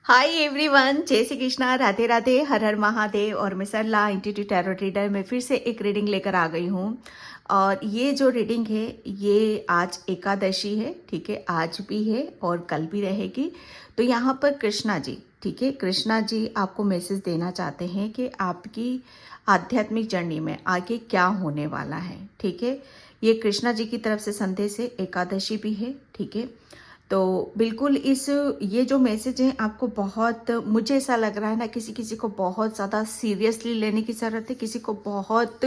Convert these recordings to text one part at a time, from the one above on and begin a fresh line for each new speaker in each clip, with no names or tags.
Hi everyone, जय श्री कृष्णा, राधे राधे, हर हर महादेव। और मैं सरला इंट्यूटिव टैरो रीडर में फिर से एक रीडिंग लेकर आ गई हूँ। और ये जो रीडिंग है ये आज एकादशी है, ठीक है। आज भी है और कल भी रहेगी। तो यहाँ पर कृष्णा जी, ठीक है, कृष्णा जी आपको मैसेज देना चाहते हैं कि आपकी आध्यात्मिक जर्नी में आगे क्या होने वाला है, ठीक है। ये कृष्णा जी की तरफ से संदेश है, एकादशी भी है, ठीक है। तो बिल्कुल ये जो मैसेज है आपको बहुत, मुझे ऐसा लग रहा है ना, किसी किसी को बहुत ज़्यादा सीरियसली लेने की ज़रूरत है, किसी को बहुत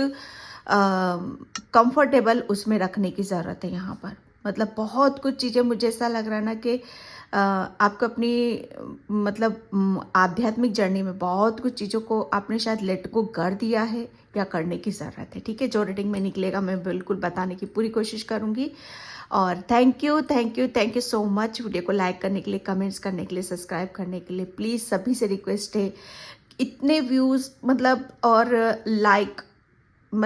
कंफर्टेबल उसमें रखने की ज़रूरत है। यहाँ पर मतलब बहुत कुछ चीज़ें, मुझे ऐसा लग रहा है ना कि आपको अपनी आध्यात्मिक जर्नी में बहुत कुछ चीज़ों को आपने शायद लेट गो कर दिया है या करने की ज़रूरत है, ठीक है। जो रीडिंग में निकलेगा मैं बिल्कुल बताने की पूरी कोशिश करूँगी। और thank you thank you thank you so much video को लाइक करने के लिए, कमेंट्स करने के लिए, सब्सक्राइब करने के लिए। प्लीज़ सभी से रिक्वेस्ट है, इतने व्यूज़ और लाइक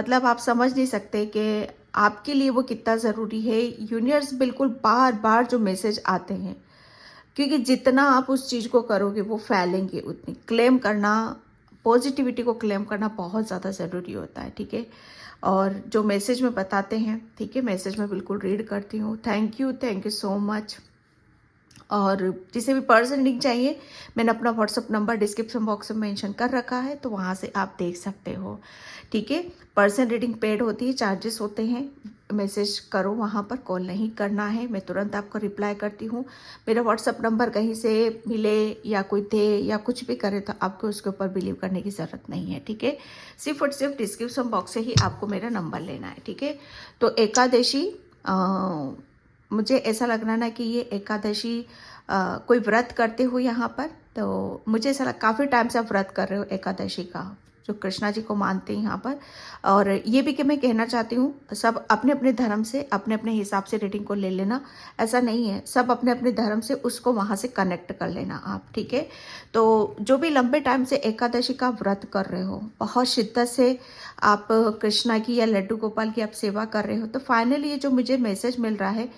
आप समझ नहीं सकते कि आपके लिए वो कितना ज़रूरी है। यूनिवर्स बिल्कुल बार बार जो मैसेज आते हैं, क्योंकि जितना आप उस चीज़ को करोगे वो फैलेंगे उतनी। क्लेम करना, पॉजिटिविटी को क्लेम करना बहुत ज़्यादा ज़रूरी होता है, ठीक है। और जो मैसेज में बताते हैं, ठीक है, मैसेज में बिल्कुल रीड करती हूँ। Thank you so much. और जिसे भी पर्सन लिंक चाहिए, मैंने अपना व्हाट्सअप नंबर डिस्क्रिप्शन बॉक्स में मेंशन कर रखा है, तो वहाँ से आप देख सकते हो, ठीक है। पर्सन रीडिंग पेड होती है, चार्जेस होते हैं। मैसेज करो, वहाँ पर कॉल नहीं करना है, मैं तुरंत आपको रिप्लाई करती हूँ। मेरा व्हाट्सअप नंबर कहीं से मिले या कोई दे या कुछ भी करे तो आपको उसके ऊपर बिलीव करने की ज़रूरत नहीं है, ठीक है। सिर्फ और सिर्फ डिस्क्रिप्शन बॉक्स से ही आपको मेरा नंबर लेना है, ठीक है। तो एकादशी, मुझे ऐसा लग रहा है ना कि ये एकादशी कोई व्रत करते हो यहाँ पर। तो मुझे ऐसा काफ़ी टाइम से आप व्रत कर रहे हो एकादशी का, जो कृष्णा जी को मानते हैं यहाँ पर। और ये भी कि मैं कहना चाहती हूँ, सब अपने अपने धर्म से अपने अपने हिसाब से रीडिंग को ले लेना, ऐसा नहीं है। सब अपने अपने धर्म से उसको वहाँ से कनेक्ट कर लेना आप, ठीक है। तो जो भी लंबे टाइम से एकादशी का व्रत कर रहे हो, बहुत शिद्दत से आप कृष्णा की या लड्डू गोपाल की आप सेवा कर रहे हो, तो फाइनली ये जो मुझे मैसेज मिल रहा है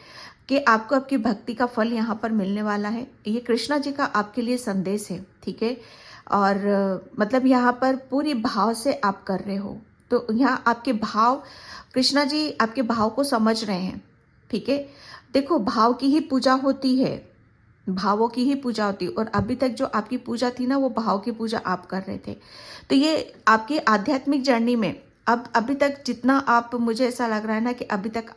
कि आपको आपकी भक्ति का फल यहाँ पर मिलने वाला है। ये कृष्णा जी का आपके लिए संदेश है, ठीक है। और यहाँ पर पूरी भाव से आप कर रहे हो, तो यहाँ आपके भाव, कृष्णा जी आपके भाव को समझ रहे हैं, ठीक है। देखो, भाव की ही पूजा होती है, भावों की ही पूजा होती है। और अभी तक जो आपकी पूजा थी ना, वो भाव की पूजा आप कर रहे थे। तो ये आपकी आध्यात्मिक जर्नी में अब अभी तक जितना आप, मुझे ऐसा लग रहा है ना कि अभी तक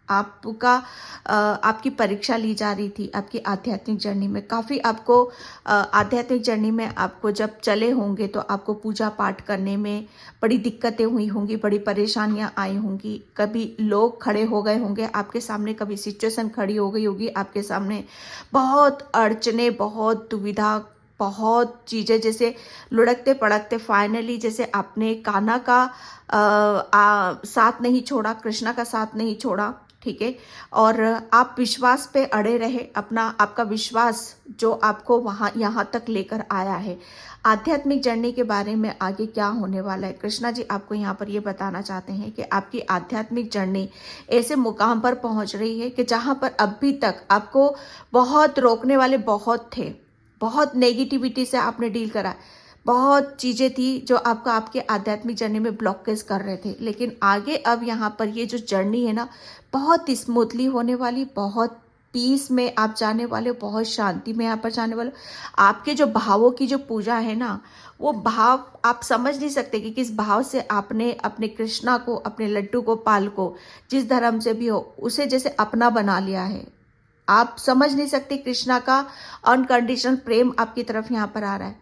आपकी परीक्षा ली जा रही थी आपकी आध्यात्मिक जर्नी में। काफ़ी आपको आध्यात्मिक जर्नी में आपको जब चले होंगे तो आपको पूजा पाठ करने में बड़ी दिक्कतें हुई होंगी, बड़ी परेशानियां आई होंगी। कभी लोग खड़े हो गए होंगे आपके सामने, कभी सिचुएशन खड़ी हो गई होगी आपके सामने। बहुत अड़चने, बहुत दुविधा, बहुत चीज़ें जैसे लुढ़कते पड़कते फाइनली, जैसे आपने कान्हा का साथ नहीं छोड़ा, कृष्णा का साथ नहीं छोड़ा, ठीक है। और आप विश्वास पे अड़े रहे, आपका विश्वास जो आपको वहाँ यहाँ तक लेकर आया है। आध्यात्मिक जर्नी के बारे में आगे क्या होने वाला है, कृष्णा जी आपको यहाँ पर ये बताना चाहते हैं कि आपकी आध्यात्मिक जर्नी ऐसे मुकाम पर पहुँच रही है कि जहाँ पर अभी तक आपको बहुत रोकने वाले बहुत थे, बहुत नेगेटिविटी से आपने डील करा, बहुत चीज़ें थी जो आपको आपके आध्यात्मिक जर्नी में ब्लॉकेज कर रहे थे। लेकिन आगे अब यहाँ पर ये जो जर्नी है ना, बहुत स्मूथली होने वाली, बहुत पीस में आप जाने वाले हो, बहुत शांति में यहाँ पर जाने वाले हो। आपके जो भावों की जो पूजा है ना, वो भाव आप समझ नहीं सकते कि किस भाव से आपने अपने कृष्णा को, अपने लड्डू गोपाल को, जिस धर्म से भी हो, उसे जैसे अपना बना लिया है। आप समझ नहीं सकते कृष्णा का अनकंडीशनल प्रेम आपकी तरफ यहाँ पर आ रहा है।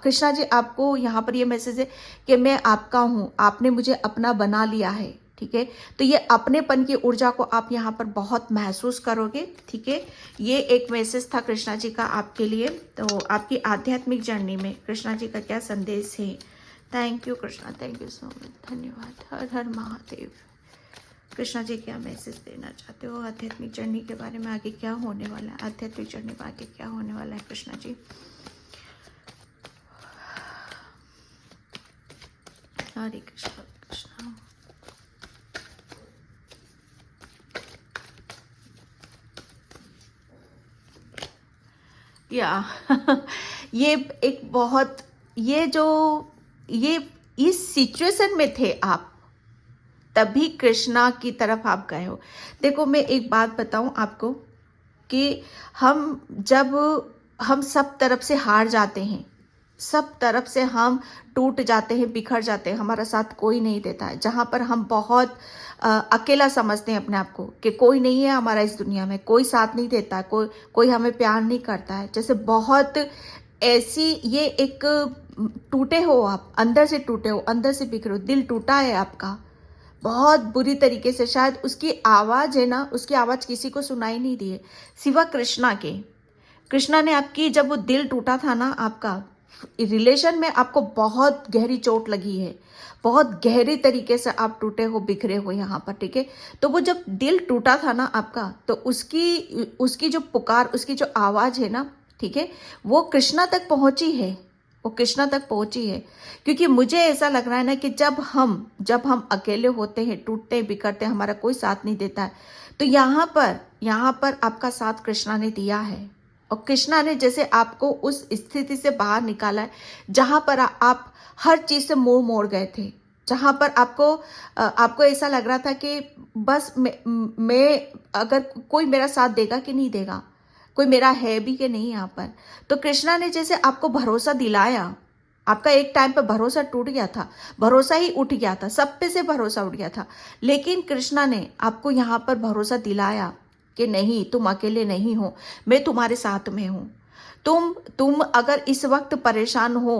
कृष्णा जी आपको यहाँ पर ये मैसेज है कि मैं आपका हूँ, आपने मुझे अपना बना लिया है, ठीक है। तो ये अपनेपन की ऊर्जा को आप यहाँ पर बहुत महसूस करोगे, ठीक है। ये एक मैसेज था कृष्णा जी का आपके लिए। तो आपकी आध्यात्मिक जर्नी में कृष्णा जी का क्या संदेश है। Thank you Krishna, thank you so much, धन्यवाद, हर हर महादेव। कृष्णा जी क्या मैसेज देना चाहते हो आध्यात्मिक जर्नी के बारे में, आगे क्या होने वाला है, आध्यात्मिक जर्नी में आगे क्या होने वाला है कृष्णा जी। हरे कृष्णा कृष्णा। या ये एक बहुत, ये जो, ये इस सिचुएशन में थे आप, तभी कृष्णा की तरफ आप गए हो। देखो मैं एक बात बताऊं आपको कि जब हम सब तरफ से हार जाते हैं, सब तरफ से हम टूट जाते हैं, बिखर जाते हैं, हमारा साथ कोई नहीं देता है, जहाँ पर हम बहुत अकेला समझते हैं अपने आप को कि कोई नहीं है हमारा इस दुनिया में, कोई साथ नहीं देता, कोई हमें प्यार नहीं करता है, जैसे बहुत ऐसी, ये एक टूटे हो आप, अंदर से टूटे हो, अंदर से बिखरे हो, दिल टूटा है आपका बहुत बुरी तरीके से, शायद उसकी आवाज़ है ना, उसकी आवाज़ किसी को सुनाई नहीं दी है सिवा कृष्णा के। कृष्णा ने आपकी, जब वो दिल टूटा था ना आपका, रिलेशन में आपको बहुत गहरी चोट लगी है, बहुत गहरी तरीके से आप टूटे हो, बिखरे हो यहाँ पर, ठीक है। तो वो जब दिल टूटा था ना आपका, तो उसकी जो पुकार, उसकी जो आवाज़ है ना, ठीक है, वो कृष्णा तक पहुंची है, वो कृष्णा तक पहुंची है। क्योंकि मुझे ऐसा लग रहा है ना कि जब हम अकेले होते हैं, टूटते बिखरते, हमारा कोई साथ नहीं देता है, तो यहाँ पर आपका साथ कृष्णा ने दिया है। और कृष्णा ने जैसे आपको उस स्थिति से बाहर निकाला है जहां पर आप हर चीज से मुंह मोड़ गए थे, जहां पर आपको ऐसा लग रहा था कि बस मैं अगर कोई मेरा साथ देगा कि नहीं देगा, कोई मेरा है भी कि नहीं यहाँ पर। तो कृष्णा ने जैसे आपको भरोसा दिलाया, आपका एक टाइम पर भरोसा टूट गया था, भरोसा ही उठ गया था, सब पे से भरोसा उठ गया था, लेकिन कृष्णा ने आपको यहाँ पर भरोसा दिलाया कि नहीं, तुम अकेले नहीं हो, मैं तुम्हारे साथ में हूं। तुम अगर इस वक्त परेशान हो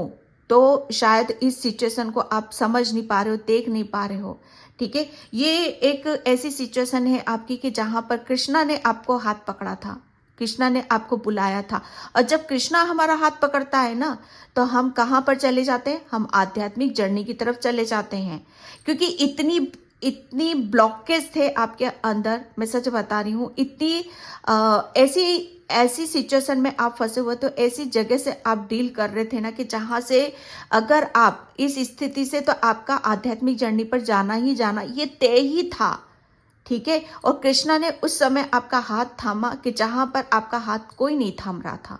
तो शायद इस सिचुएशन को आप समझ नहीं पा रहे हो, देख नहीं पा रहे हो, ठीक है। ये एक ऐसी सिचुएशन है आपकी कि जहां पर कृष्णा ने आपको हाथ पकड़ा था, कृष्णा ने आपको बुलाया था। और जब कृष्णा हमारा हाथ पकड़ता है ना, तो हम कहाँ पर चले जाते हैं, हम आध्यात्मिक जर्नी की तरफ चले जाते हैं। क्योंकि इतनी ब्लॉकेज थे आपके अंदर, मैं सच बता रही हूँ, इतनी ऐसी सिचुएशन में आप फंसे हुए, तो ऐसी जगह से आप डील कर रहे थे ना कि जहां से अगर आप इस स्थिति से, तो आपका आध्यात्मिक जर्नी पर जाना ही जाना ये तय ही था, ठीक है। और कृष्णा ने उस समय आपका हाथ थामा कि जहां पर आपका हाथ कोई नहीं थाम रहा था,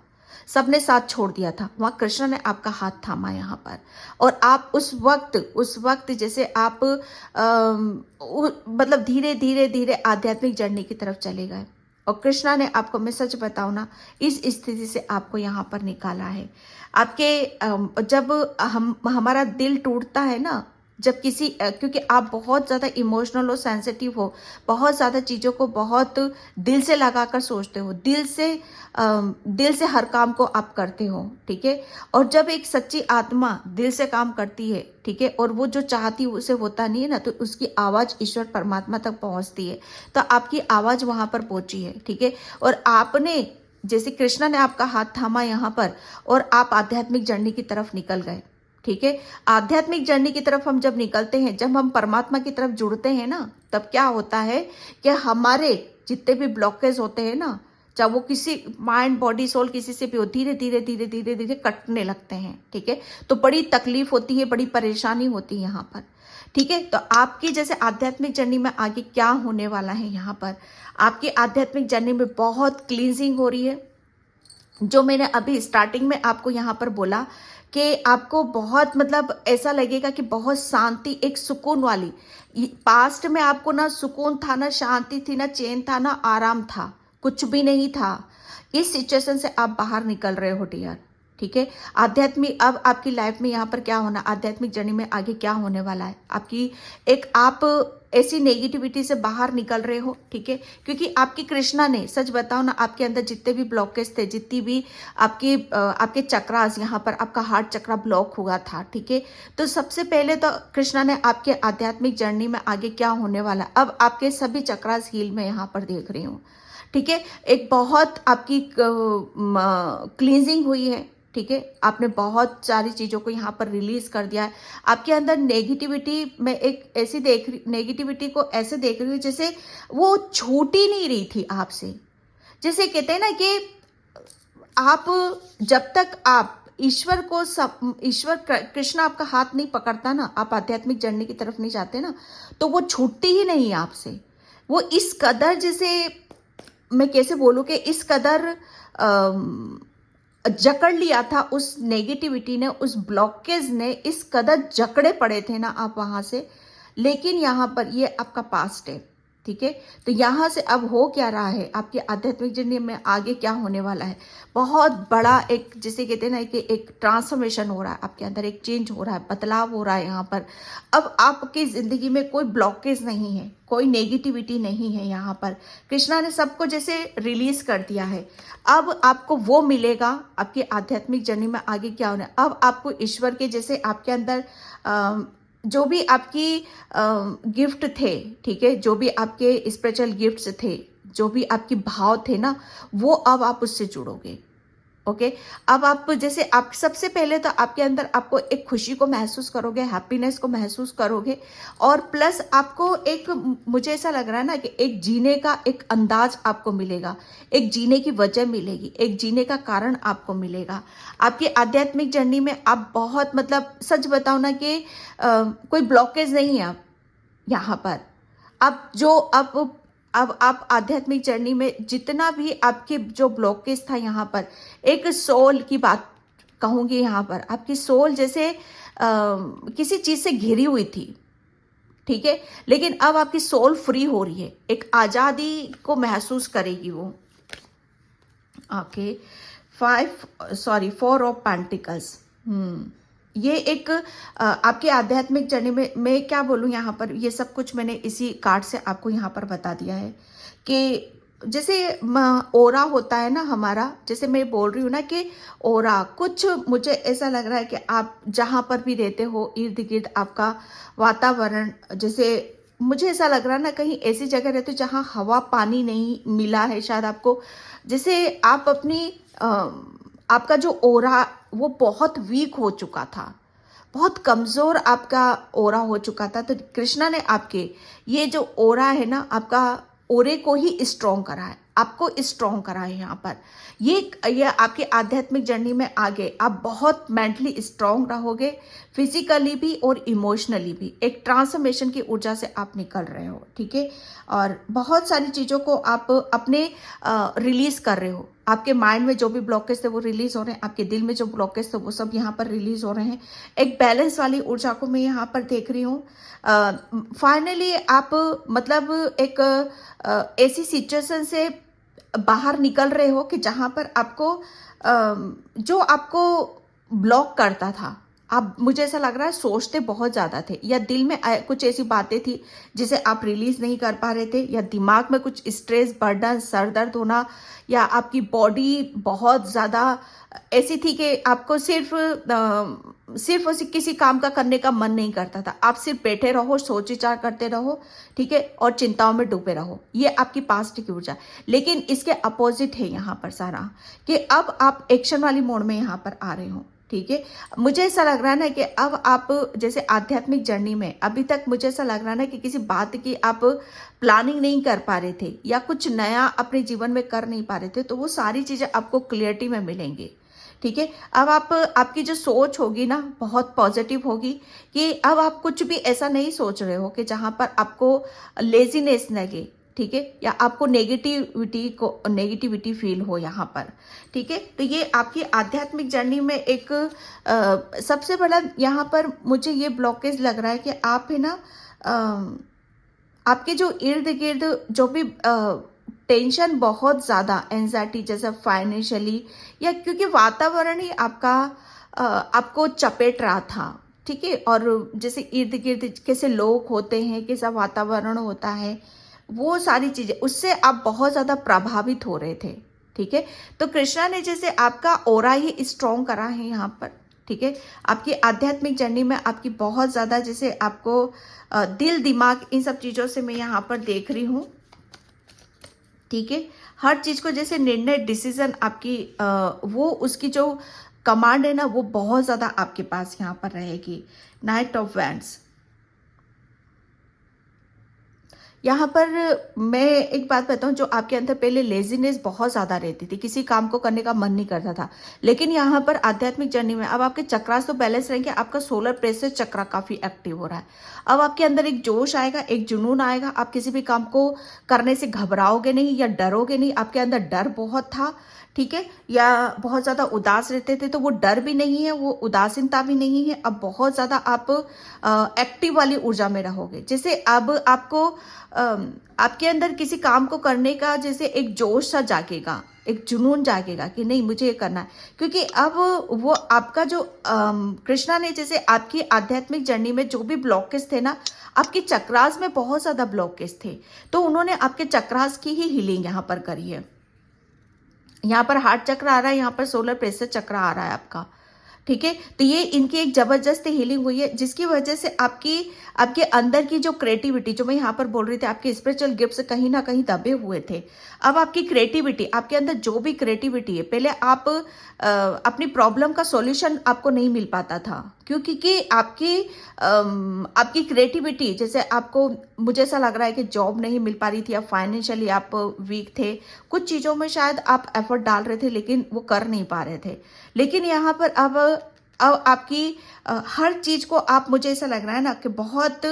सबने साथ छोड़ दिया था, वहां कृष्ण ने आपका हाथ थामा यहाँ पर। और आप उस वक्त जैसे आप मतलब धीरे धीरे धीरे आध्यात्मिक जर्नी की तरफ चले गए। और कृष्णा ने आपको, मैं सच बताऊं ना, इस स्थिति से आपको यहाँ पर निकाला है। आपके जब हमारा दिल टूटता है ना, जब क्योंकि आप बहुत ज़्यादा इमोशनल और सेंसिटिव हो, बहुत ज़्यादा चीज़ों को बहुत दिल से लगाकर सोचते हो, दिल से हर काम को आप करते हो, ठीक है। और जब एक सच्ची आत्मा दिल से काम करती है, ठीक है, और वो जो चाहती है उसे होता नहीं है ना, तो उसकी आवाज़ ईश्वर परमात्मा तक पहुंचती है। तो आपकी आवाज़ वहां पर पहुंची है, ठीक है। और आपने, जैसे कृष्णा ने आपका हाथ थामा यहाँ पर, और आप आध्यात्मिक जर्नी की तरफ निकल गए, ठीक है। आध्यात्मिक जर्नी की तरफ हम जब निकलते हैं, जब हम परमात्मा की तरफ जुड़ते हैं ना, तब क्या होता है कि हमारे जितने भी ब्लॉकेज होते हैं ना, चाहे वो किसी माइंड बॉडी सोल किसी से भी हो, धीरे धीरे धीरे धीरे धीरे कटने लगते हैं, ठीक है। तो बड़ी तकलीफ होती है, बड़ी परेशानी होती है यहाँ पर, ठीक है। तो आपकी जैसे आध्यात्मिक जर्नी में आगे क्या होने वाला है, यहाँ पर आपकी आध्यात्मिक जर्नी में बहुत क्लींजिंग हो रही है। जो मैंने अभी स्टार्टिंग में आपको यहाँ पर बोला कि आपको बहुत, मतलब ऐसा लगेगा कि बहुत शांति, एक सुकून वाली, पास्ट में आपको ना सुकून था, ना शांति थी, ना चैन था, ना आराम था, कुछ भी नहीं था। इस सिचुएशन से आप बाहर निकल रहे हो डियर, ठीक है। आध्यात्मिक, अब आपकी लाइफ में यहाँ पर क्या होना, आध्यात्मिक जर्नी में आगे क्या होने वाला है आपकी, आप ऐसी नेगेटिविटी से बाहर निकल रहे हो, ठीक है। क्योंकि आपकी कृष्णा ने, सच बताओ ना, आपके अंदर जितने भी ब्लॉकेज थे, जितनी भी आपके चक्रास, यहाँ पर आपका हार्ट चक्रा ब्लॉक हुआ था, ठीक है। तो सबसे पहले तो कृष्णा ने आपके आध्यात्मिक जर्नी में आगे क्या होने वाला, अब आपके सभी चक्रास हील में यहाँ पर देख रही हूँ, ठीक है। एक बहुत आपकी क्लींजिंग हुई है, ठीक है। आपने बहुत सारी चीज़ों को यहाँ पर रिलीज कर दिया है। आपके अंदर नेगेटिविटी, मैं एक ऐसी नेगेटिविटी को ऐसे देख रही हूँ जैसे वो छूट ही नहीं रही थी आपसे। जैसे कहते हैं ना कि आप, जब तक आप ईश्वर कृष्ण आपका हाथ नहीं पकड़ता ना, आप आध्यात्मिक जर्नी की तरफ नहीं जाते ना, तो वो छूटती ही नहीं आपसे। वो इस कदर, जैसे मैं कैसे बोलूँ कि इस कदर जकड़ लिया था, उस नेगेटिविटी ने, उस ब्लॉकेज ने इस कदर जकड़े पड़े थे ना आप वहां से। लेकिन यहाँ पर ये आपका पास्ट है, ठीक है। तो यहाँ से अब हो क्या रहा है, आपके आध्यात्मिक जर्नी में आगे क्या होने वाला है, बहुत बड़ा एक, जिसे कहते हैं ना कि एक ट्रांसफॉर्मेशन हो रहा है आपके अंदर, एक चेंज हो रहा है, बदलाव हो रहा है यहाँ पर। अब आपकी जिंदगी में कोई ब्लॉकेज नहीं है, कोई नेगेटिविटी नहीं है यहाँ पर। कृष्णा ने सबको जैसे रिलीज कर दिया है। अब आपको वो मिलेगा आपकी आध्यात्मिक जर्नी में आगे क्या होना है। अब आपको ईश्वर के जैसे आपके अंदर जो भी आपकी गिफ्ट थे, ठीक है, जो भी आपके स्पिरिचुअल गिफ्ट्स थे, जो भी आपके भाव थे ना, वो अब आप उससे जुड़ोगे। ओके, अब आप जैसे आप सबसे पहले तो आपके अंदर आपको एक खुशी को महसूस करोगे, हैप्पीनेस को महसूस करोगे, और प्लस आपको एक, मुझे ऐसा लग रहा है ना कि एक जीने का एक अंदाज आपको मिलेगा, एक जीने की वजह मिलेगी, एक जीने का कारण आपको मिलेगा। आपकी आध्यात्मिक जर्नी में आप बहुत, मतलब सच बताओ ना कि कोई ब्लॉकेज नहीं है आप यहाँ पर। अब आप आध्यात्मिक जर्नी में जितना भी आपके जो ब्लॉकेज था यहाँ पर, एक सोल की बात कहूँगी यहाँ पर, आपकी सोल जैसे किसी चीज़ से घिरी हुई थी, ठीक है, लेकिन अब आपकी सोल फ्री हो रही है, एक आज़ादी को महसूस करेगी वो। Okay, 4 of pentacles. ये एक आपके आध्यात्मिक जर्नी में, मैं क्या बोलूँ यहाँ पर, ये सब कुछ मैंने इसी कार्ड से आपको यहाँ पर बता दिया है कि जैसे ओरा होता है ना हमारा, जैसे मैं बोल रही हूँ ना कि ओरा, कुछ मुझे ऐसा लग रहा है कि आप जहाँ पर भी रहते हो, इर्द गिर्द आपका वातावरण, जैसे मुझे ऐसा लग रहा है ना कहीं ऐसी जगह रहते हो जहाँ हवा पानी नहीं मिला है शायद आपको, जैसे आप अपनी आपका जो ओरा वो बहुत वीक हो चुका था, बहुत कमज़ोर आपका ओरा हो चुका था। तो कृष्णा ने आपके ये जो ओरा है ना, आपका ओरे को ही स्ट्रॉन्ग करा है, आपको स्ट्रॉन्ग करा है यहाँ पर। ये आपकी आध्यात्मिक जर्नी में आगे आप बहुत मेंटली स्ट्रॉन्ग रहोगे, फिजिकली भी और इमोशनली भी। एक ट्रांसफॉर्मेशन की ऊर्जा से आप निकल रहे हो, ठीक है, और बहुत सारी चीज़ों को आप अपने रिलीज कर रहे हो। आपके माइंड में जो भी ब्लॉकेज थे वो रिलीज हो रहे हैं, आपके दिल में जो ब्लॉकेज थे वो सब यहाँ पर रिलीज हो रहे हैं। एक बैलेंस वाली ऊर्जा को मैं यहाँ पर देख रही हूँ। फाइनली आप मतलब एक ऐसी सिचुएशन से बाहर निकल रहे हो कि जहाँ पर आपको जो आपको ब्लॉक करता था, आप, मुझे ऐसा लग रहा है सोचते बहुत ज़्यादा थे, या दिल में कुछ ऐसी बातें थी जिसे आप रिलीज नहीं कर पा रहे थे, या दिमाग में कुछ स्ट्रेस, बर्डन, सर दर्द होना, या आपकी बॉडी बहुत ज़्यादा ऐसी थी कि आपको सिर्फ उसी किसी काम का करने का मन नहीं करता था। आप सिर्फ बैठे रहो, सोच विचार करते रहो, ठीक है, और चिंताओं में डूबे रहो। ये आपकी पास्ट की ऊर्जा। लेकिन इसके अपोजिट है यहाँ पर सारा, कि अब आप एक्शन वाली मोड में यहाँ पर आ रहे हो, ठीक है। मुझे ऐसा लग रहा है ना कि अब आप जैसे आध्यात्मिक जर्नी में अभी तक मुझे ऐसा लग रहा है ना कि किसी बात की आप प्लानिंग नहीं कर पा रहे थे, या कुछ नया अपने जीवन में कर नहीं पा रहे थे, तो वो सारी चीज़ें आपको क्लियरिटी में मिलेंगी, ठीक है। अब आपकी जो सोच होगी ना बहुत पॉजिटिव होगी, कि अब आप कुछ भी ऐसा नहीं सोच रहे हो कि जहाँ पर आपको लेजीनेस लगे, ठीक है, या आपको नेगेटिविटी फील हो यहाँ पर, ठीक है। तो ये आपकी आध्यात्मिक जर्नी में एक सबसे बड़ा यहाँ पर मुझे ये ब्लॉकेज लग रहा है कि आप है ना आपके जो इर्द गिर्द जो भी टेंशन, बहुत ज़्यादा एंजाइटी, जैसे फाइनेंशियली, या क्योंकि वातावरण ही आपका आपको चपेट रहा था, ठीक है, और जैसे इर्द गिर्द कैसे लोग होते हैं, कैसा वातावरण होता है, वो सारी चीज़ें, उससे आप बहुत ज़्यादा प्रभावित हो रहे थे, ठीक है। तो कृष्णा ने जैसे आपका ओरा ही स्ट्रॉन्ग करा है यहाँ पर, ठीक है। आपकी आध्यात्मिक जर्नी में आपकी बहुत ज़्यादा जैसे आपको दिल, दिमाग, इन सब चीज़ों से मैं यहाँ पर देख रही हूँ, ठीक है। हर चीज़ को जैसे निर्णय, डिसीजन आपकी वो उसकी जो कमांड है ना, वो बहुत ज़्यादा आपके पास यहाँ पर रहेगी। नाइट ऑफ वैंड्स, यहाँ पर मैं एक बात बताऊँ, जो आपके अंदर पहले लेजीनेस बहुत ज़्यादा रहती थी, किसी काम को करने का मन नहीं करता था, लेकिन यहाँ पर आध्यात्मिक जर्नी में अब आपके चक्रास तो बैलेंस रहेंगे, आपका सोलर प्लेक्सस चक्रा काफ़ी एक्टिव हो रहा है। अब आपके अंदर एक जोश आएगा, एक जुनून आएगा, आप किसी भी काम को करने से घबराओगे नहीं या डरोगे नहीं। आपके अंदर डर बहुत था, ठीक है, या बहुत ज़्यादा उदास रहते थे, तो वो डर भी नहीं है, वो उदासीनता भी नहीं है। अब बहुत ज़्यादा आप एक्टिव वाली ऊर्जा में रहोगे। जैसे अब आपको आपके अंदर किसी काम को करने का जैसे एक जोश सा जागेगा, एक जुनून जागेगा कि नहीं मुझे ये करना है। क्योंकि अब वो आपका जो कृष्णा ने जैसे आपकी आध्यात्मिक जर्नी में जो भी ब्लॉकेज थे ना, आपके चक्रास में बहुत ज़्यादा ब्लॉकेज थे, तो उन्होंने आपके चक्रास की ही हीलिंग यहाँ पर करी है। यहाँ पर हार्ट चक्र आ रहा है, यहाँ पर सोलर प्लेक्सस चक्र आ रहा है आपका। ठीक है, तो ये इनकी एक जबरदस्त हीलिंग हुई है, जिसकी वजह से आपकी आपके अंदर की जो क्रिएटिविटी, जो मैं यहाँ पर बोल रही थी, आपके स्पिरिचुअल गिफ्ट्स कहीं ना कहीं दबे हुए थे। अब आपकी क्रिएटिविटी, आपके अंदर जो भी क्रिएटिविटी है, पहले आप अपनी प्रॉब्लम का सॉल्यूशन आपको नहीं मिल पाता था, क्योंकि कि आपकी क्रिएटिविटी, जैसे आपको, मुझे ऐसा लग रहा है कि जॉब नहीं मिल पा रही थी, आप फाइनेंशियली आप वीक थे, कुछ चीज़ों में शायद आप एफर्ट डाल रहे थे लेकिन वो कर नहीं पा रहे थे। लेकिन यहाँ पर अब आपकी हर चीज़ को आप, मुझे ऐसा लग रहा है ना कि बहुत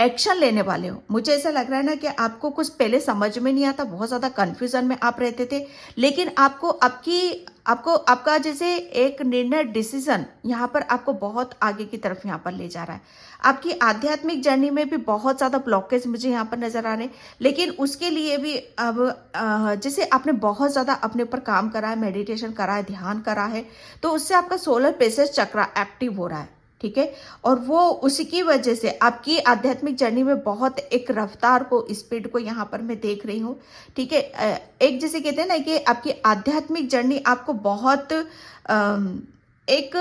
एक्शन लेने वाले हो। मुझे ऐसा लग रहा है ना कि आपको कुछ पहले समझ में नहीं आता, बहुत ज़्यादा कन्फ्यूजन में आप रहते थे, लेकिन आपको आपका जैसे एक निर्णय, डिसीजन यहाँ पर आपको बहुत आगे की तरफ यहाँ पर ले जा रहा है। आपकी आध्यात्मिक जर्नी में भी बहुत ज़्यादा ब्लॉकेज मुझे यहाँ पर नजर आ रहे हैं, लेकिन उसके लिए भी अब जैसे आपने बहुत ज़्यादा अपने ऊपर काम करा है, मेडिटेशन करा है, ध्यान करा है, तो उससे आपका सोलर प्लेक्सस चक्र एक्टिव हो रहा है। ठीक है, और वो उसी की वजह से आपकी आध्यात्मिक जर्नी में बहुत एक रफ्तार को, स्पीड को यहाँ पर मैं देख रही हूँ। ठीक है, एक जैसे कहते हैं ना कि आपकी आध्यात्मिक जर्नी आपको बहुत एक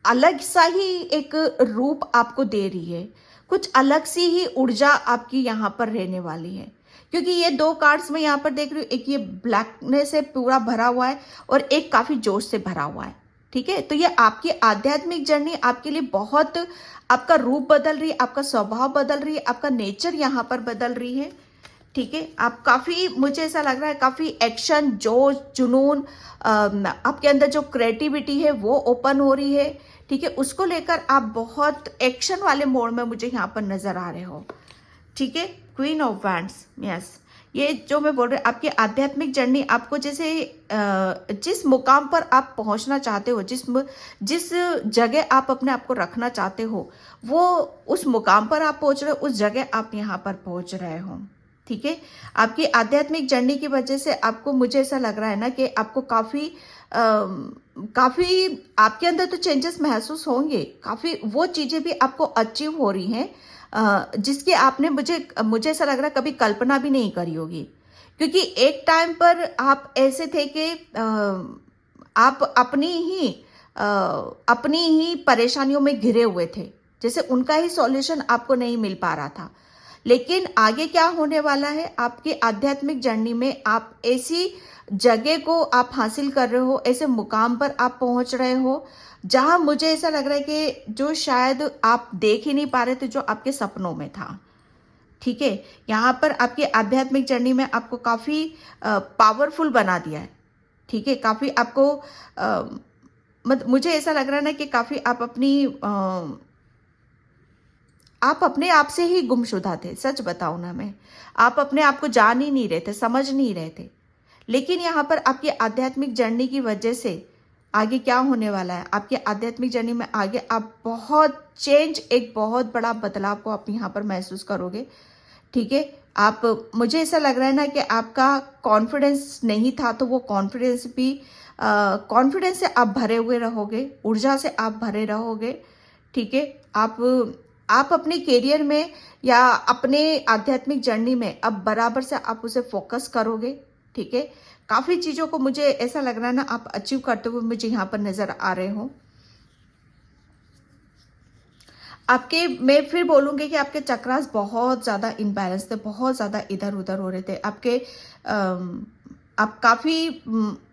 अलग सा ही एक रूप आपको दे रही है, कुछ अलग सी ही ऊर्जा आपकी यहाँ पर रहने वाली है। क्योंकि ये दो कार्ड्स मैं यहाँ पर देख रही हूँ, एक ये ब्लैकनेस से पूरा भरा हुआ है और एक काफी जोश से भरा हुआ है। ठीक है, तो ये आपकी आध्यात्मिक जर्नी आपके लिए बहुत, आपका रूप बदल रही है, आपका स्वभाव बदल रही है, आपका नेचर यहाँ पर बदल रही है। ठीक है, आप काफी, मुझे ऐसा लग रहा है काफी एक्शन, जोश, जुनून, आपके अंदर जो क्रिएटिविटी है वो ओपन हो रही है। ठीक है, उसको लेकर आप बहुत एक्शन वाले मोड में मुझे यहाँ पर नजर आ रहे हो। ठीक है, क्वीन ऑफ वैंड्स, यस, ये जो मैं बोल रही हूँ, आपकी आध्यात्मिक जर्नी आपको जैसे जिस मुकाम पर आप पहुंचना चाहते हो, जिस जगह आप अपने आप को रखना चाहते हो, वो उस मुकाम पर आप पहुंच रहे हो, उस जगह आप यहाँ पर पहुंच रहे हो। ठीक है, आपकी आध्यात्मिक जर्नी की वजह से आपको, मुझे ऐसा लग रहा है ना कि आपको काफी आपके अंदर तो चेंजेस महसूस होंगे, काफी वो चीजें भी आपको अचीव हो रही हैं जिसकी आपने, मुझे ऐसा लग रहा है कभी कल्पना भी नहीं करी होगी। क्योंकि एक टाइम पर आप ऐसे थे कि आप अपनी ही परेशानियों में घिरे हुए थे, जैसे उनका ही सॉल्यूशन आपको नहीं मिल पा रहा था। लेकिन आगे क्या होने वाला है, आपकी आध्यात्मिक जर्नी में आप ऐसी जगह को आप हासिल कर रहे हो, ऐसे मुकाम पर आप पहुंच रहे हो जहां मुझे ऐसा लग रहा है कि जो शायद आप देख ही नहीं पा रहे थे, जो आपके सपनों में था। ठीक है, यहाँ पर आपकी आध्यात्मिक जर्नी में आपको काफी पावरफुल बना दिया है। ठीक है, काफी आपको मुझे ऐसा लग रहा है ना कि काफी आप अपने आप से ही गुमशुदा थे। सच बताऊं ना मैं, आप अपने आप को जान ही नहीं रहे थे, समझ नहीं रहे थे। लेकिन यहाँ पर आपकी आध्यात्मिक जर्नी की वजह से आगे क्या होने वाला है, आपकी आध्यात्मिक जर्नी में आगे आप बहुत चेंज, एक बहुत बड़ा बदलाव को आप यहाँ पर महसूस करोगे। ठीक है, आप, मुझे ऐसा लग रहा है ना कि आपका कॉन्फिडेंस नहीं था, तो वो कॉन्फिडेंस भी, कॉन्फिडेंस से आप भरे हुए रहोगे, ऊर्जा से आप भरे रहोगे। ठीक है, आप अपने करियर में या अपने आध्यात्मिक जर्नी में अब बराबर से आप उसे फोकस करोगे। ठीक है, काफी चीजों को मुझे ऐसा लग रहा है ना आप अचीव करते हुए मुझे यहाँ पर नजर आ रहे हो। आपके, मैं फिर बोलूंगी कि आपके चक्रास बहुत ज्यादा इम्बैलेंस थे, बहुत ज्यादा इधर उधर हो रहे थे आपके। आप काफी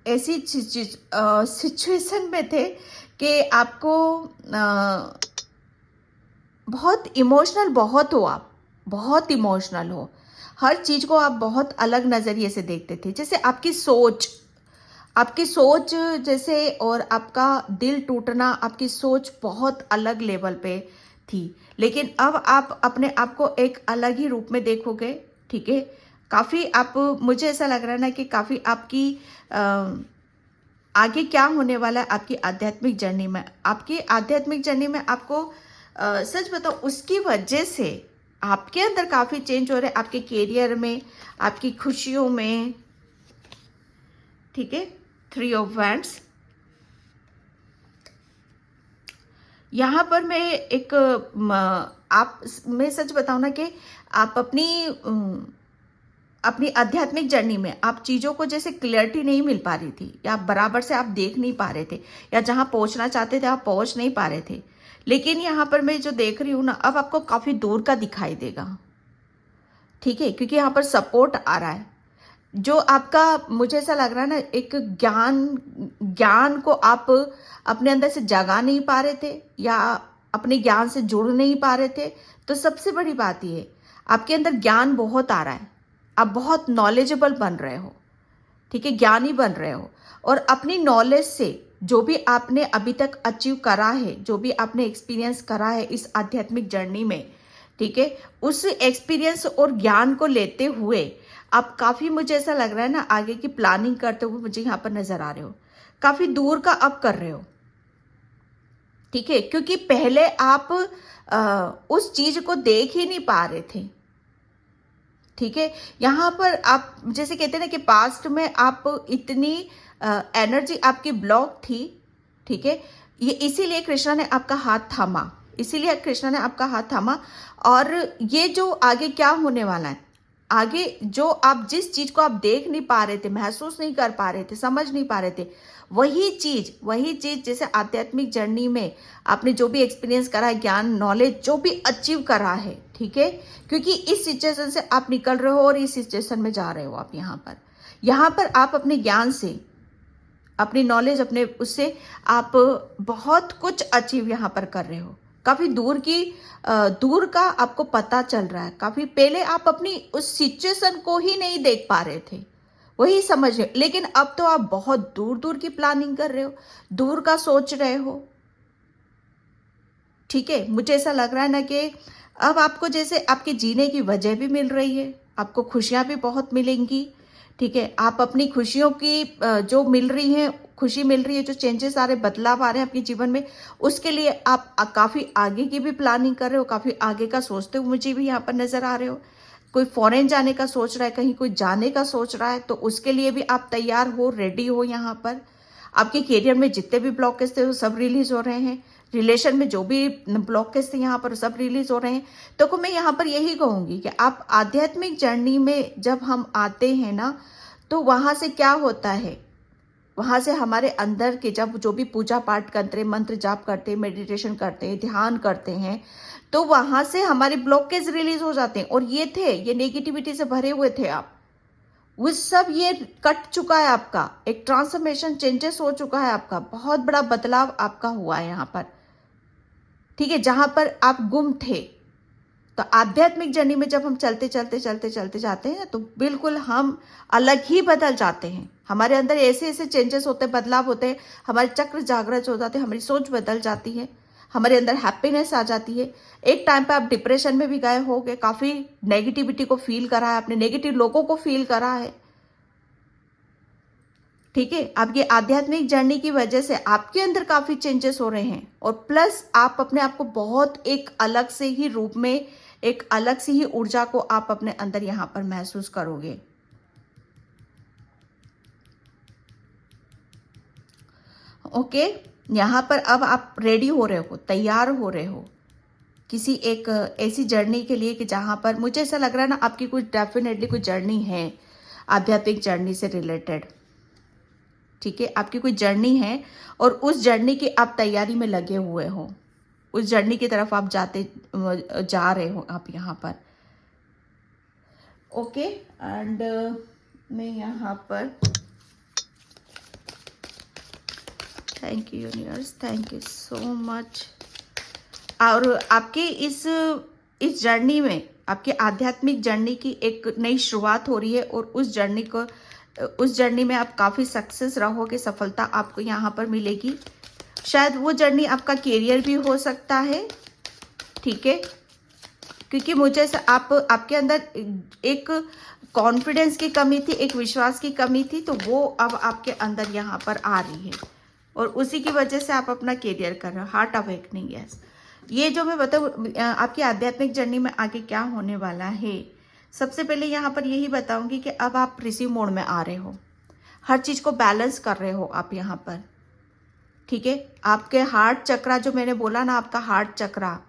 ऐसी सिचुएशन में थे कि आपको बहुत इमोशनल, बहुत हो, आप बहुत इमोशनल हो, हर चीज को आप बहुत अलग नजरिए से देखते थे। जैसे आपकी सोच जैसे, और आपका दिल टूटना, आपकी सोच बहुत अलग लेवल पे थी। लेकिन अब आप अपने आप को एक अलग ही रूप में देखोगे। ठीक है, काफ़ी आप, मुझे ऐसा लग रहा है ना कि काफ़ी आपकी आगे क्या होने वाला है आपकी आध्यात्मिक जर्नी में। आपकी आध्यात्मिक जर्नी में आपको सच बताओ उसकी वजह से आपके अंदर काफ़ी चेंज हो रहे हैं, आपके कैरियर में, आपकी खुशियों में। ठीक है, 3 ऑफ वैंड्स। यहाँ पर मैं एक मैं सच बताऊं ना कि आप अपनी आध्यात्मिक जर्नी में आप चीज़ों को जैसे क्लियरिटी नहीं मिल पा रही थी, या बराबर से आप देख नहीं पा रहे थे, या जहाँ पहुँचना चाहते थे आप पहुँच नहीं पा रहे थे। लेकिन यहाँ पर मैं जो देख रही हूँ ना, अब आपको काफ़ी दूर का दिखाई देगा। ठीक है, क्योंकि यहाँ पर सपोर्ट आ रहा है। जो आपका, मुझे ऐसा लग रहा है ना, एक ज्ञान को आप अपने अंदर से जगा नहीं पा रहे थे, या अपने ज्ञान से जुड़ नहीं पा रहे थे। तो सबसे बड़ी बात ये, आपके अंदर ज्ञान बहुत आ रहा है, आप बहुत नॉलेजेबल बन रहे हो। ठीक है, ज्ञानी बन रहे हो, और अपनी नॉलेज से जो भी आपने अभी तक अचीव करा है, जो भी आपने एक्सपीरियंस करा है इस आध्यात्मिक जर्नी में, ठीक है, उस एक्सपीरियंस और ज्ञान को लेते हुए आप काफ़ी, मुझे ऐसा लग रहा है ना, आगे की प्लानिंग करते हुए मुझे यहाँ पर नजर आ रहे हो। काफ़ी दूर का अब कर रहे हो। ठीक है, क्योंकि पहले आप उस चीज को देख ही नहीं पा रहे थे। ठीक है, यहाँ पर आप जैसे कहते हैं ना कि पास्ट में आप इतनी एनर्जी आपकी ब्लॉक थी। ठीक है, ये इसीलिए कृष्णा ने आपका हाथ थामा, इसीलिए कृष्णा ने आपका हाथ थामा। और ये जो आगे क्या होने वाला है, आगे जो आप जिस चीज को आप देख नहीं पा रहे थे, महसूस नहीं कर पा रहे थे, समझ नहीं पा रहे थे, वही चीज जैसे आध्यात्मिक जर्नी में आपने जो भी एक्सपीरियंस करा है, ज्ञान, नॉलेज जो भी अचीव करा है, ठीक है, क्योंकि इस सिचुएशन से आप निकल रहे हो और इस सिचुएशन में जा रहे हो आप। यहाँ पर आप अपने ज्ञान से, अपनी नॉलेज, अपने उससे आप बहुत कुछ अचीव यहाँ पर कर रहे हो। काफी दूर का आपको पता चल रहा है। काफी पहले आप अपनी उस सिचुएशन को ही नहीं देख पा रहे थे, वही समझ रहे, लेकिन अब तो आप बहुत दूर की प्लानिंग कर रहे हो, दूर का सोच रहे हो। ठीक है, मुझे ऐसा लग रहा है ना कि अब आपको जैसे आपके जीने की वजह भी मिल रही है, आपको खुशियां भी बहुत मिलेंगी। ठीक है, आप अपनी खुशियों की जो मिल रही हैं, खुशी मिल रही है, जो चेंजेस आ रहे, बदलाव आ रहे हैं अपने जीवन में, उसके लिए आप काफ़ी आगे की भी प्लानिंग कर रहे हो, काफ़ी आगे का सोचते हुए मुझे भी यहाँ पर नज़र आ रहे हो। कोई फॉरेन जाने का सोच रहा है, कहीं कोई जाने का सोच रहा है, तो उसके लिए भी आप तैयार हो, रेडी हो। यहाँ पर आपके करियर में जितने भी ब्लॉकेज थे वो सब रिलीज हो रहे हैं, रिलेशन में जो भी ब्लॉकेज थे यहाँ पर सब रिलीज हो रहे हैं। तो मैं यहाँ पर यही कहूँगी कि आप आध्यात्मिक जर्नी में जब हम आते हैं ना, तो वहाँ से क्या होता है, वहाँ से हमारे अंदर के जब जो भी पूजा पाठ करते हैं, मंत्र जाप करते हैं, मेडिटेशन करते हैं, ध्यान करते हैं, तो वहाँ से हमारे ब्लॉकेज रिलीज हो जाते हैं। और ये नेगेटिविटी से भरे हुए थे आप, वो सब ये कट चुका है, आपका एक ट्रांसफॉर्मेशन, चेंजेस हो चुका है, आपका बहुत बड़ा बदलाव आपका हुआ है यहाँ पर। ठीक है, जहां पर आप गुम थे। तो आध्यात्मिक जर्नी में जब हम चलते जाते हैं तो बिल्कुल हम अलग ही बदल जाते हैं। हमारे अंदर ऐसे चेंजेस होते हैं, बदलाव होते हैं, हमारे चक्र जागृत हो जाते हैं, हमारी सोच बदल जाती है, हमारे अंदर हैप्पीनेस आ जाती है। एक टाइम पे आप डिप्रेशन में भी गए होगे, काफी नेगेटिविटी को फील करा है आपने, नेगेटिव लोगों को फील करा है। ठीक है, आपकी आध्यात्मिक जर्नी की वजह से आपके अंदर काफी चेंजेस हो रहे हैं, और प्लस आप अपने आप को बहुत एक अलग से ही रूप में, एक अलग सी ही ऊर्जा को आप अपने अंदर यहां पर महसूस करोगे। ओके, यहां पर अब आप रेडी हो रहे हो, तैयार हो रहे हो किसी एक ऐसी जर्नी के लिए कि जहां पर मुझे ऐसा लग रहा है ना, आपकी कुछ डेफिनेटली कुछ जर्नी है आध्यात्मिक जर्नी से रिलेटेड। ठीक है, आपकी कोई जर्नी है और उस जर्नी की आप तैयारी में लगे हुए हो, उस जर्नी की तरफ आप जा रहे हो आप यहाँ पर। ओके, एंड मैं यहाँ पर, thank you universe, thank you so much. और आपके इस जर्नी में, आपके आध्यात्मिक जर्नी की एक नई शुरुआत हो रही है, और उस जर्नी में आप काफ़ी सक्सेस रहोगे, सफलता आपको यहाँ पर मिलेगी। शायद वो जर्नी आपका कैरियर भी हो सकता है। ठीक है, क्योंकि मुझे आपके अंदर एक कॉन्फिडेंस की कमी थी, एक विश्वास की कमी थी, तो वो अब आपके अंदर यहाँ पर आ रही है और उसी की वजह से आप अपना करियर कर रहे हो। Heart awakening, yes. ये जो मैं बताऊँ आपकी आध्यात्मिक जर्नी में आगे क्या होने वाला है, सबसे पहले यहाँ पर यही बताऊंगी कि अब आप रिसीव मोड में आ रहे हो, हर चीज को बैलेंस कर रहे हो आप यहाँ पर, ठीक है। आपके हार्ट चक्रा जो मैंने बोला ना, आपका हार्ट चक्रा,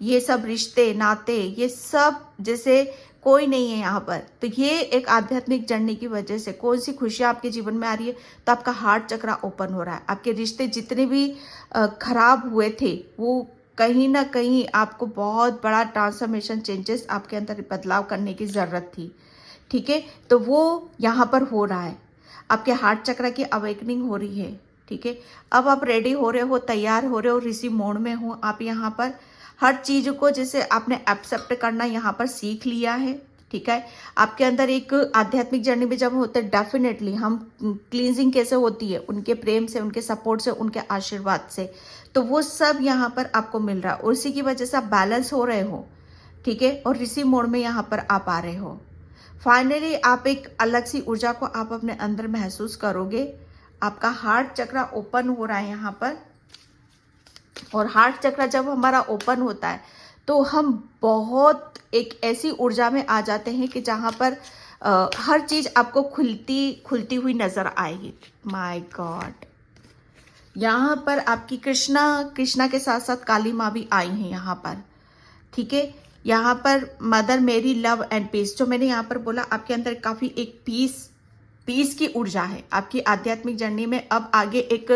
ये सब रिश्ते नाते ये सब जैसे कोई नहीं है यहाँ पर, तो ये एक आध्यात्मिक जर्नी की वजह से कौन सी खुशियाँ आपके जीवन में आ रही है, तो आपका हार्ट चक्रा ओपन हो रहा है। आपके रिश्ते जितने भी खराब हुए थे वो कहीं ना कहीं आपको बहुत बड़ा ट्रांसफॉर्मेशन चेंजेस आपके अंदर बदलाव करने की ज़रूरत थी, ठीक है। तो वो यहाँ पर हो रहा है, आपके हार्ट चक्र की अवेकनिंग हो रही है, ठीक है। अब आप रेडी हो रहे हो, तैयार हो रहे हो, रिसीव मोड में हो आप यहाँ पर। हर चीज को जैसे आपने एक्सेप्ट करना यहाँ पर सीख लिया है, ठीक है। आपके अंदर एक आध्यात्मिक जर्नी में जब होते हैं, डेफिनेटली हम क्लींजिंग कैसे होती है, उनके प्रेम से, उनके सपोर्ट से, उनके आशीर्वाद से, तो वो सब यहाँ पर आपको मिल रहा है और उसी की वजह से आप बैलेंस हो रहे हो, ठीक है। और रिसीव मोड में यहाँ पर आप आ रहे हो। फाइनली आप एक अलग सी ऊर्जा को आप अपने अंदर महसूस करोगे। आपका हार्ट चक्र ओपन हो रहा है यहाँ पर, और हार्ट चक्र जब हमारा ओपन होता है तो हम बहुत एक ऐसी ऊर्जा में आ जाते हैं कि जहाँ पर हर चीज आपको खुलती हुई नजर आएगी। माय गॉड, यहाँ पर आपकी कृष्णा के साथ साथ काली माँ भी आई हैं यहाँ पर, ठीक है। यहाँ पर मदर मेरी लव एंड पीस, जो मैंने यहाँ पर बोला, आपके अंदर काफी एक पीस की ऊर्जा है आपकी आध्यात्मिक जर्नी में। अब आगे एक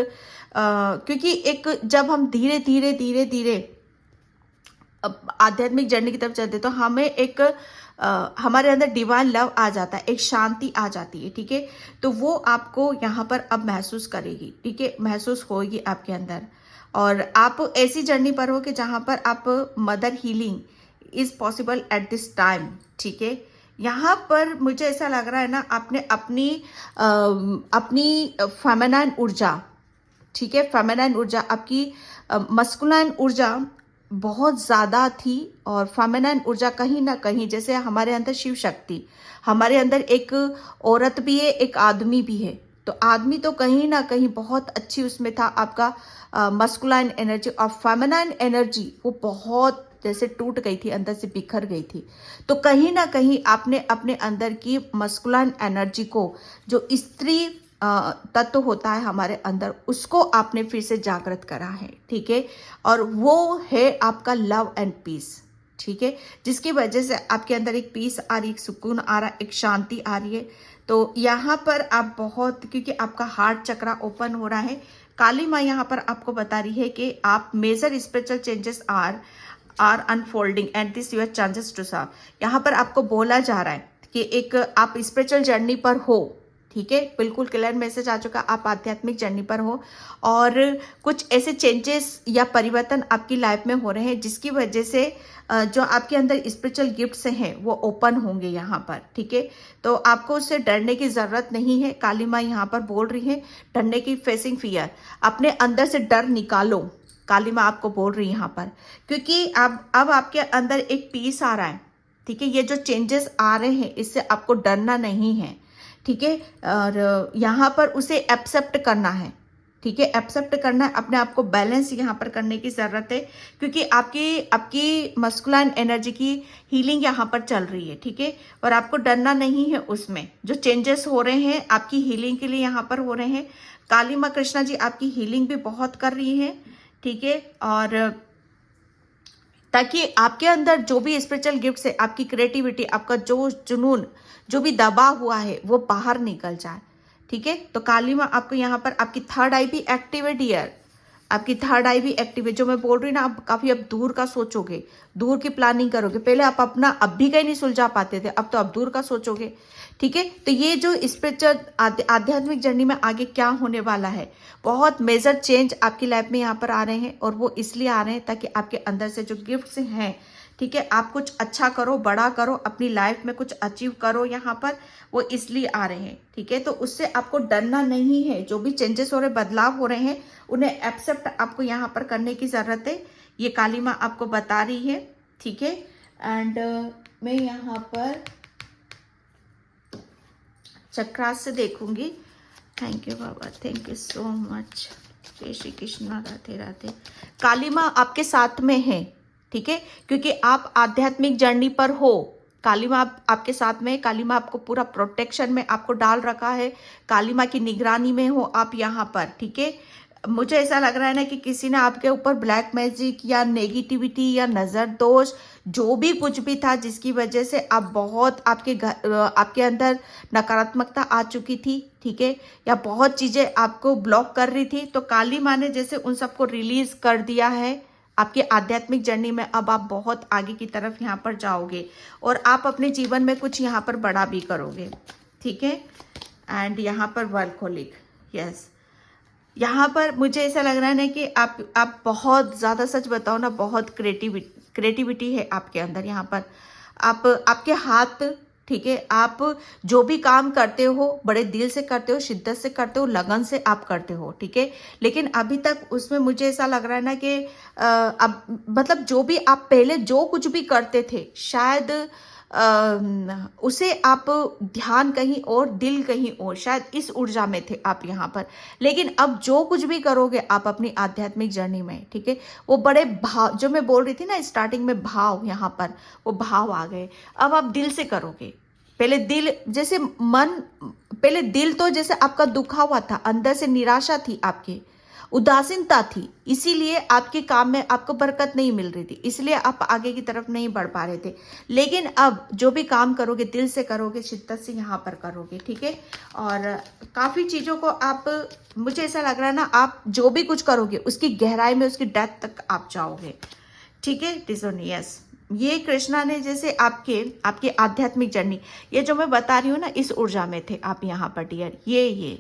क्योंकि एक जब हम धीरे धीरे आध्यात्मिक जर्नी की तरफ चलते तो हमें एक हमारे अंदर डिवाइन लव आ जाता है, एक शांति आ जाती है, ठीक है। तो वो आपको यहाँ पर अब महसूस करेगी, ठीक है, महसूस होगी आपके अंदर। और आप ऐसी जर्नी पर हो कि जहाँ पर आप mother healing is possible at this time, ठीक है। यहाँ पर मुझे ऐसा लग रहा है ना, आपने अपनी फेमिनाइन ऊर्जा, ठीक है, फेमिनाइन ऊर्जा, आपकी मस्कुलाइन ऊर्जा बहुत ज़्यादा थी और फेमिनाइन ऊर्जा कहीं ना कहीं, जैसे हमारे अंदर शिव शक्ति, हमारे अंदर एक औरत भी है, एक आदमी भी है, तो आदमी तो कहीं ना कहीं बहुत अच्छी उसमें था आपका मस्कुलाइन एनर्जी, और फेमिनाइन एनर्जी वो बहुत जैसे टूट गई थी, अंदर से बिखर गई थी। तो कहीं ना कहीं आपने अपने अंदर की मस्कुलाइन एनर्जी को, जो स्त्री तत्व होता है हमारे अंदर, उसको आपने फिर से जागृत करा है, ठीक है। और वो है आपका लव एंड पीस, ठीक है, जिसकी वजह से आपके अंदर एक पीस आ रही, एक सुकून आ रहा, एक शांति आ रही है। तो यहाँ पर आप बहुत, क्योंकि आपका हार्ट चक्रा ओपन हो रहा है, काली माँ यहाँ पर आपको बता रही है कि आप major spiritual changes are unfolding and this your chances to serve. यहाँ पर आपको बोला जा रहा है कि एक आप स्पिरिचुअल जर्नी पर हो, ठीक है, बिल्कुल क्लियर मैसेज आ चुका, आप आध्यात्मिक जर्नी पर हो और कुछ ऐसे चेंजेस या परिवर्तन आपकी लाइफ में हो रहे हैं जिसकी वजह से जो आपके अंदर स्पिरिचुअल गिफ्ट्स हैं वो ओपन होंगे यहाँ पर, ठीक है। तो आपको उससे डरने की जरूरत नहीं है। काली माँ यहाँ पर बोल रही है डरने की, फेसिंग फियर, अपने अंदर से डर निकालो, काली माँ आपको बोल रही है यहाँ पर, क्योंकि अब आपके अंदर एक पीस आ रहा है, ठीक है। ये जो चेंजेस आ रहे हैं इससे आपको डरना नहीं है, ठीक है। और यहाँ पर उसे एक्सेप्ट करना है, ठीक है, एक्सेप्ट करना है, अपने आप को बैलेंस यहाँ पर करने की जरूरत है, क्योंकि आपकी मस्कुलाइन एनर्जी की हीलिंग यहाँ पर चल रही है, ठीक है। और आपको डरना नहीं है, उसमें जो चेंजेस हो रहे हैं आपकी हीलिंग के लिए यहाँ पर हो रहे हैं। काली माँ कृष्णा जी आपकी हीलिंग भी बहुत कर रही है, ठीक है। और ताकि आपके अंदर जो भी स्पिरिचुअल गिफ्ट्स है, आपकी क्रिएटिविटी, आपका जो जुनून, जो भी दबा हुआ है वो बाहर निकल जाए, ठीक है। तो काली माँ आपको यहाँ पर, आपकी थर्ड आई भी एक्टिव है डियर, आपकी थर्ड आई भी एक्टिव है। जो मैं बोल रही हूँ ना, आप काफी अब दूर का सोचोगे, दूर की प्लानिंग करोगे। पहले आप अपना अब भी कहीं नहीं सुलझा पाते थे, अब तो आप दूर का सोचोगे, ठीक है। तो ये जो स्पिरिचुअल आध्यात्मिक जर्नी में आगे क्या होने वाला है, बहुत मेजर चेंज आपकी लाइफ में यहाँ पर आ रहे हैं, और वो इसलिए आ रहे हैं ताकि आपके अंदर से जो गिफ्ट्स हैं, ठीक है, आप कुछ अच्छा करो, बड़ा करो, अपनी लाइफ में कुछ अचीव करो, यहाँ पर वो इसलिए आ रहे हैं, ठीक है। तो उससे आपको डरना नहीं है। जो भी चेंजेस हो रहे, बदलाव हो रहे हैं, उन्हें एक्सेप्ट आपको यहाँ पर करने की जरूरत है, ये काली माँ आपको बता रही है, ठीक है। एंड मैं यहाँ पर चक्रास से देखूंगी। Thank you Baba, thank you so much. जय श्री कृष्ण, राधे राधे। काली माँ आपके साथ में है, ठीक है, क्योंकि आप आध्यात्मिक जर्नी पर हो। काली माँ आपके साथ में है। काली माँ आपको पूरा प्रोटेक्शन में आपको डाल रखा है। काली माँ की निगरानी में हो आप यहाँ पर, ठीक है। मुझे ऐसा लग रहा है ना कि किसी ने आपके ऊपर ब्लैक मैजिक या नेगेटिविटी या नजर दोष जो भी कुछ भी था, जिसकी वजह से आप बहुत आपके अंदर नकारात्मकता आ चुकी थी, ठीक है, या बहुत चीजें आपको ब्लॉक कर रही थी, तो काली माँ ने जैसे उन सबको रिलीज कर दिया है। आपके आध्यात्मिक जर्नी में अब आप बहुत आगे की तरफ यहाँ पर जाओगे और आप अपने जीवन में कुछ यहाँ पर बड़ा भी करोगे, ठीक है। एंड यहाँ पर वर्कहोलिक, यस, यहाँ पर मुझे ऐसा लग रहा है ना कि आप बहुत ज़्यादा, सच बताओ ना, बहुत क्रिएटिविटी है आपके अंदर। यहाँ पर आपके हाथ, ठीक है, आप जो भी काम करते हो बड़े दिल से करते हो, शिद्दत से करते हो, लगन से आप करते हो, ठीक है। लेकिन अभी तक उसमें मुझे ऐसा लग रहा है ना कि अब मतलब जो भी आप पहले जो कुछ भी करते थे, शायद उसे आप ध्यान कहीं और, दिल कहीं और, शायद इस ऊर्जा में थे आप यहाँ पर। लेकिन अब जो कुछ भी करोगे आप अपनी आध्यात्मिक जर्नी में, ठीक है, वो बड़े भाव, जो मैं बोल रही थी ना स्टार्टिंग में, भाव, यहाँ पर वो भाव आ गए। अब आप दिल से करोगे। पहले दिल, जैसे मन, पहले दिल तो जैसे आपका दुखा हुआ था, अंदर से निराशा थी, आपकी उदासीनता थी, इसीलिए आपके काम में आपको बरकत नहीं मिल रही थी, इसलिए आप आगे की तरफ नहीं बढ़ पा रहे थे। लेकिन अब जो भी काम करोगे दिल से करोगे, शिद्दत से यहाँ पर करोगे, ठीक है। और काफ़ी चीज़ों को आप, मुझे ऐसा लग रहा है ना, आप जो भी कुछ करोगे उसकी गहराई में, उसकी डेप्थ तक आप जाओगे, ठीक है। डिसोनियस, ये कृष्णा ने जैसे आपकी आध्यात्मिक जर्नी, ये जो मैं बता रही हूँ ना, इस ऊर्जा में थे आप यहाँ पर डियर, ये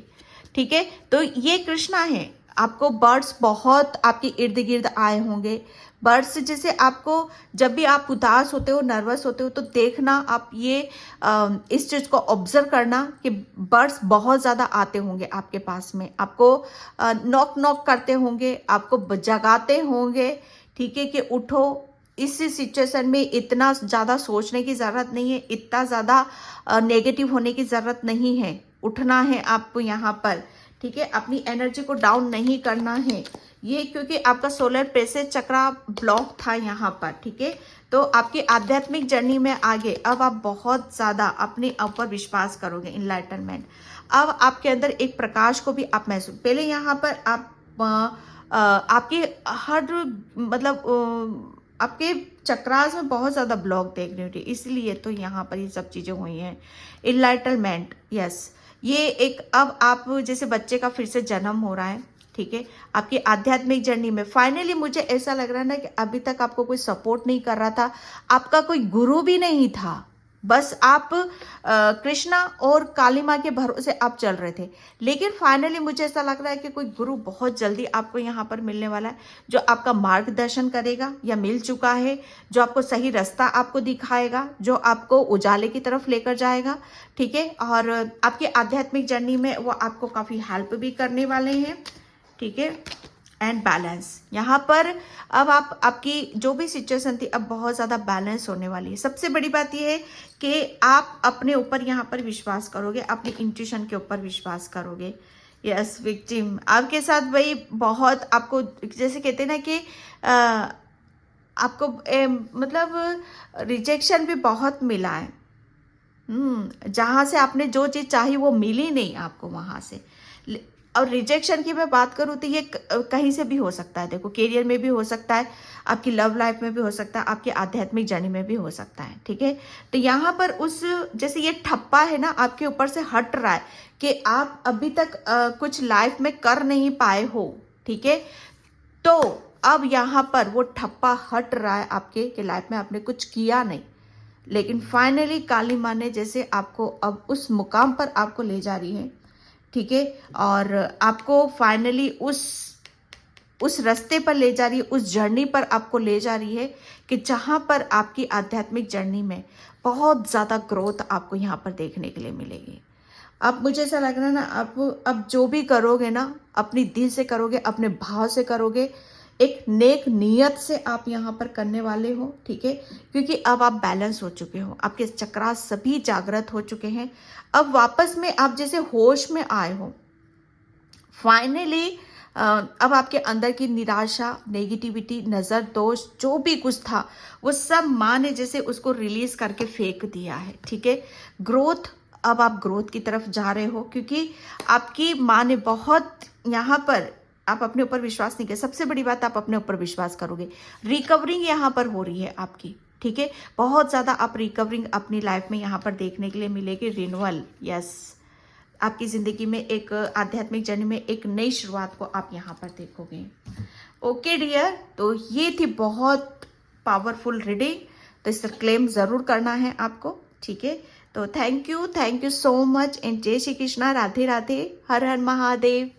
ठीक है। तो ये कृष्णा है। आपको बर्ड्स बहुत आपके इर्द गिर्द आए होंगे। बर्ड्स जैसे आपको, जब भी आप उदास होते हो, नर्वस होते हो, तो देखना आप ये इस चीज़ को ऑब्जर्व करना कि बर्ड्स बहुत ज़्यादा आते होंगे आपके पास में, आपको नॉक नॉक करते होंगे, आपको जगाते होंगे, ठीक है, कि उठो। इस सिचुएशन में इतना ज़्यादा सोचने की ज़रूरत नहीं है, इतना ज़्यादा नेगेटिव होने की ज़रूरत नहीं है। उठना है आपको यहाँ पर, ठीक है, अपनी एनर्जी को डाउन नहीं करना है। ये क्योंकि आपका सोलर प्लेक्सस चक्रा ब्लॉक था यहाँ पर, ठीक है। तो आपकी आध्यात्मिक जर्नी में आगे अब आप बहुत ज़्यादा अपने ऊपर विश्वास करोगे, इनलाइटनमेंट। अब आपके अंदर एक प्रकाश को भी आप महसूस, पहले यहाँ पर आप आपकी हर, मतलब आपके चक्रास में बहुत ज़्यादा ब्लॉक देख रही थी, इसलिए तो यहाँ पर ये सब चीज़ें हुई हैं। इनलाइटनमेंट, यस, ये एक, अब आप जैसे बच्चे का फिर से जन्म हो रहा है, ठीक है, आपकी आध्यात्मिक जर्नी में। फाइनली मुझे ऐसा लग रहा है ना कि अभी तक आपको कोई सपोर्ट नहीं कर रहा था, आपका कोई गुरु भी नहीं था, बस आप कृष्णा और काली माँ के भरोसे आप चल रहे थे। लेकिन फाइनली मुझे ऐसा लग रहा है कि कोई गुरु बहुत जल्दी आपको यहाँ पर मिलने वाला है, जो आपका मार्गदर्शन करेगा, या मिल चुका है, जो आपको सही रास्ता आपको दिखाएगा, जो आपको उजाले की तरफ लेकर जाएगा, ठीक है। और आपकी आध्यात्मिक जर्नी में वो आपको काफ़ी हेल्प भी करने वाले हैं, ठीक है। एंड बैलेंस, यहाँ पर अब आपकी जो भी सिचुएशन थी अब बहुत ज़्यादा बैलेंस होने वाली है। सबसे बड़ी बात यह है कि आप अपने ऊपर यहाँ पर विश्वास करोगे, अपनी इंट्यूशन के ऊपर विश्वास करोगे। यस विक्टिम, आपके साथ भाई बहुत आपको, जैसे कहते हैं ना कि आपको मतलब रिजेक्शन भी बहुत मिला है। जहाँ से आपने जो चीज़ चाही वो मिली नहीं आपको वहाँ से। और रिजेक्शन की मैं बात करूँ तो ये कहीं से भी हो सकता है, देखो, करियर में भी हो सकता है, आपकी लव लाइफ में भी हो सकता है, आपकी आध्यात्मिक जर्नी में भी हो सकता है, ठीक है। तो यहाँ पर उस, जैसे ये ठप्पा है ना आपके ऊपर से हट रहा है कि आप अभी तक कुछ लाइफ में कर नहीं पाए हो, ठीक है। तो अब यहाँ पर वो ठप्पा हट रहा है आपके कि लाइफ में आपने कुछ किया नहीं, लेकिन फाइनली काली माँ ने जैसे आपको अब उस मुकाम पर आपको ले जा रही है, ठीक है। और आपको फाइनली उस रास्ते पर ले जा रही है, उस जर्नी पर आपको ले जा रही है कि जहाँ पर आपकी आध्यात्मिक जर्नी में बहुत ज़्यादा ग्रोथ आपको यहाँ पर देखने के लिए मिलेगी। अब मुझे ऐसा लग रहा है ना, अब जो भी करोगे ना, अपनी दिल से करोगे, अपने भाव से करोगे, एक नेक नियत से आप यहाँ पर करने वाले हो, ठीक है, क्योंकि अब आप बैलेंस हो चुके हो, आपके चक्रास सभी जागृत हो चुके हैं। अब वापस में आप जैसे होश में आए हो फाइनली। अब आपके अंदर की निराशा, नेगेटिविटी, नज़र दोष जो भी कुछ था वो सब माँ ने जैसे उसको रिलीज करके फेंक दिया है, ठीक है। ग्रोथ, अब आप ग्रोथ की तरफ जा रहे हो, क्योंकि आपकी माँ ने बहुत यहाँ पर, आप अपने ऊपर विश्वास नहीं किया, सबसे बड़ी बात आप अपने ऊपर विश्वास करोगे। रिकवरिंग यहाँ पर हो रही है आपकी, ठीक है, बहुत ज़्यादा आप रिकवरिंग अपनी लाइफ में यहाँ पर देखने के लिए मिलेगी। रिन्यूअल, यस, आपकी ज़िंदगी में एक आध्यात्मिक जर्नी में एक नई शुरुआत को आप यहाँ पर देखोगे। ओके डियर, तो ये थी बहुत पावरफुल रीडिंग, तो इसका क्लेम ज़रूर करना है आपको, ठीक है। तो thank you so much and जय श्री कृष्णा, राधे राधे, हर हर महादेव।